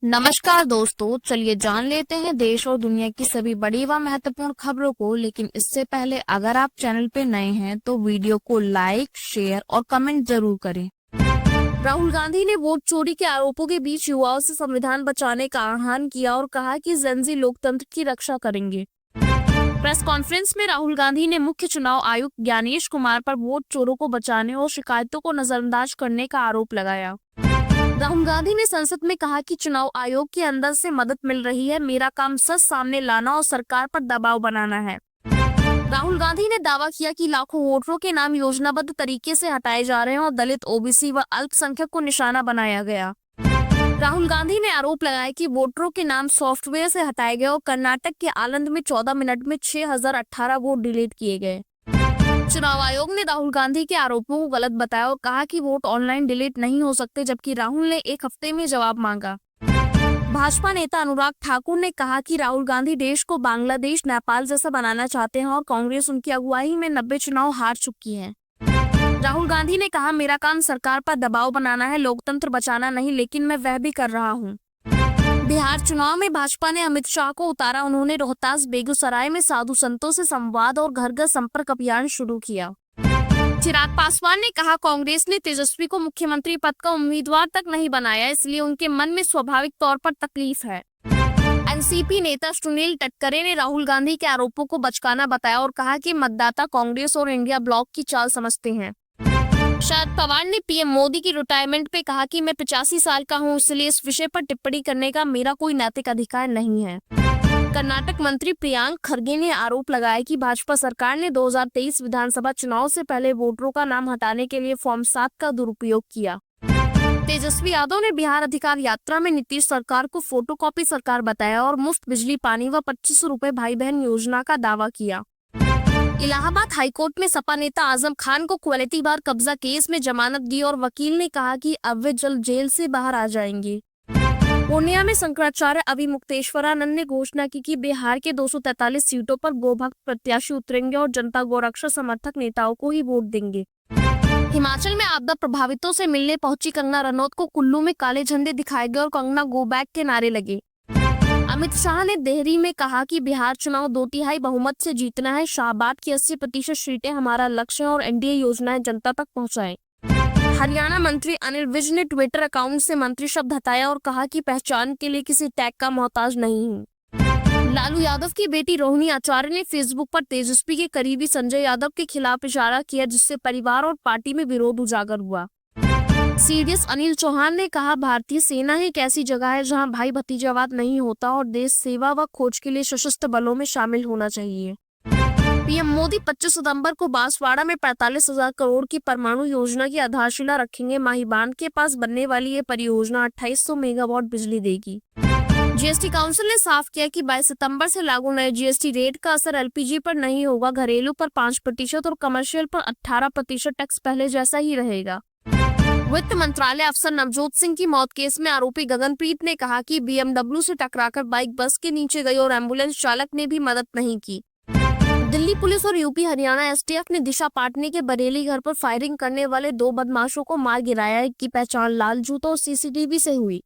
नमस्कार दोस्तों, चलिए जान लेते हैं देश और दुनिया की सभी बड़ी व महत्वपूर्ण खबरों को। लेकिन इससे पहले अगर आप चैनल पे नए हैं तो वीडियो को लाइक, शेयर और कमेंट जरूर करें। राहुल गांधी ने वोट चोरी के आरोपों के बीच युवाओं से संविधान बचाने का आह्वान किया और कहा कि जेनजी लोकतंत्र की रक्षा करेंगे। प्रेस कॉन्फ्रेंस में राहुल गांधी ने मुख्य चुनाव आयुक्त ज्ञानेश कुमार पर वोट चोरों को बचाने और शिकायतों को नजरअंदाज करने का आरोप लगाया। राहुल गांधी ने संसद में कहा कि चुनाव आयोग के अंदर से मदद मिल रही है, मेरा काम सच सामने लाना और सरकार पर दबाव बनाना है। राहुल गांधी ने दावा किया कि लाखों वोटरों के नाम योजनाबद्ध तरीके से हटाए जा रहे हैं और दलित, ओबीसी व अल्पसंख्यक को निशाना बनाया गया। राहुल गांधी ने आरोप लगाया कि वोटरों के नाम सॉफ्टवेयर से हटाए गए और कर्नाटक के आनंद में 14 मिनट में 6018 वोट डिलीट किए गए। चुनाव आयोग ने राहुल गांधी के आरोपों को गलत बताया और कहा कि वोट ऑनलाइन डिलीट नहीं हो सकते, जबकि राहुल ने एक हफ्ते में जवाब मांगा। भाजपा नेता अनुराग ठाकुर ने कहा कि राहुल गांधी देश को बांग्लादेश, नेपाल जैसा बनाना चाहते हैं और कांग्रेस उनकी अगुवाई में 90 चुनाव हार चुकी है। राहुल गांधी ने कहा, मेरा काम सरकार पर दबाव बनाना है, लोकतंत्र बचाना नहीं, लेकिन मैं वह भी कर रहा हूँ। बिहार चुनाव में भाजपा ने अमित शाह को उतारा। उन्होंने रोहतास, बेगूसराय में साधु संतों से संवाद और घर घर संपर्क अभियान शुरू किया। चिराग पासवान ने कहा, कांग्रेस ने तेजस्वी को मुख्यमंत्री पद का उम्मीदवार तक नहीं बनाया, इसलिए उनके मन में स्वाभाविक तौर पर तकलीफ है। एनसीपी नेता सुनील तटकरे ने राहुल गांधी के आरोपों को बचकाना बताया और कहा कि मतदाता कांग्रेस और इंडिया ब्लॉक की चाल समझते हैं। शरद पवार ने पीएम मोदी की रिटायरमेंट पे कहा कि मैं 85 साल का हूं, इसलिए इस विषय पर टिप्पणी करने का मेरा कोई नैतिक अधिकार नहीं है। कर्नाटक मंत्री प्रियांक खरगे ने आरोप लगाया कि भाजपा सरकार ने 2023 विधानसभा चुनाव से पहले वोटरों का नाम हटाने के लिए फॉर्म 7 का दुरुपयोग किया। तेजस्वी यादव ने बिहार अधिकार यात्रा में नीतीश सरकार को फोटोकॉपी सरकार बताया और मुफ्त बिजली, पानी व 2500 रुपए भाई बहन योजना का दावा किया। इलाहाबाद हाईकोर्ट में सपा नेता आजम खान को क्वालिटी बार कब्जा केस में जमानत दी और वकील ने कहा कि अब वे जल्द जेल से बाहर आ जाएंगे। पूर्णिया में शंकराचार्य अभिमुक्तेश्वरानंद ने घोषणा की कि बिहार के 243 सीटों पर गोभक्त प्रत्याशी उतरेंगे और जनता गोरक्षा समर्थक नेताओं को ही वोट देंगे। हिमाचल में आपदा प्रभावितों से मिलने पहुंची कंगना रनौत को कुल्लू में काले झंडे दिखाए गए और कंगना गो बैक के नारे लगे। अमित शाह ने देहरी में कहा कि बिहार चुनाव 2/3 बहुमत से जीतना है। शाहबाद की 80% सीटें हमारा लक्ष्य है और एनडीए योजनाएं जनता तक पहुंचाएं। हरियाणा मंत्री अनिल विज ने ट्विटर अकाउंट से मंत्री शब्द हटाया और कहा कि पहचान के लिए किसी टैग का मोहताज नहीं हूं। लालू यादव की बेटी रोहिणी आचार्य ने फेसबुक पर तेजस्वी के करीबी संजय यादव के खिलाफ इशारा किया, जिससे परिवार और पार्टी में विरोध उजागर हुआ। सीडीएस अनिल चौहान ने कहा, भारतीय सेना एक ऐसी जगह है जहां भाई भतीजावाद नहीं होता और देश सेवा व खोज के लिए सशस्त्र बलों में शामिल होना चाहिए। पीएम मोदी 25 सितंबर को बांसवाड़ा में 45,000 करोड़ की परमाणु योजना की आधारशिला रखेंगे। माही बांध के पास बनने वाली ये परियोजना 2800 मेगावाट बिजली देगी। जीएसटी काउंसिल ने साफ किया कि 22 सितंबर से लागू नए जीएसटी रेट का असर एलपीजी पर नहीं होगा। घरेलू पर 5% और कमर्शियल पर 18% टैक्स पहले जैसा ही रहेगा। वित्त मंत्रालय अफसर नवजोत सिंह की मौत केस में आरोपी गगनप्रीत ने कहा कि बीएमडब्ल्यू से टकराकर बाइक बस के नीचे गई और एम्बुलेंस चालक ने भी मदद नहीं की। दिल्ली पुलिस और यूपी हरियाणा एसटीएफ ने दिशा पाटनी के बरेली घर पर फायरिंग करने वाले 2 बदमाशों को मार गिराया। एक की पहचान लाल जूतों और सीसीटीवी से हुई।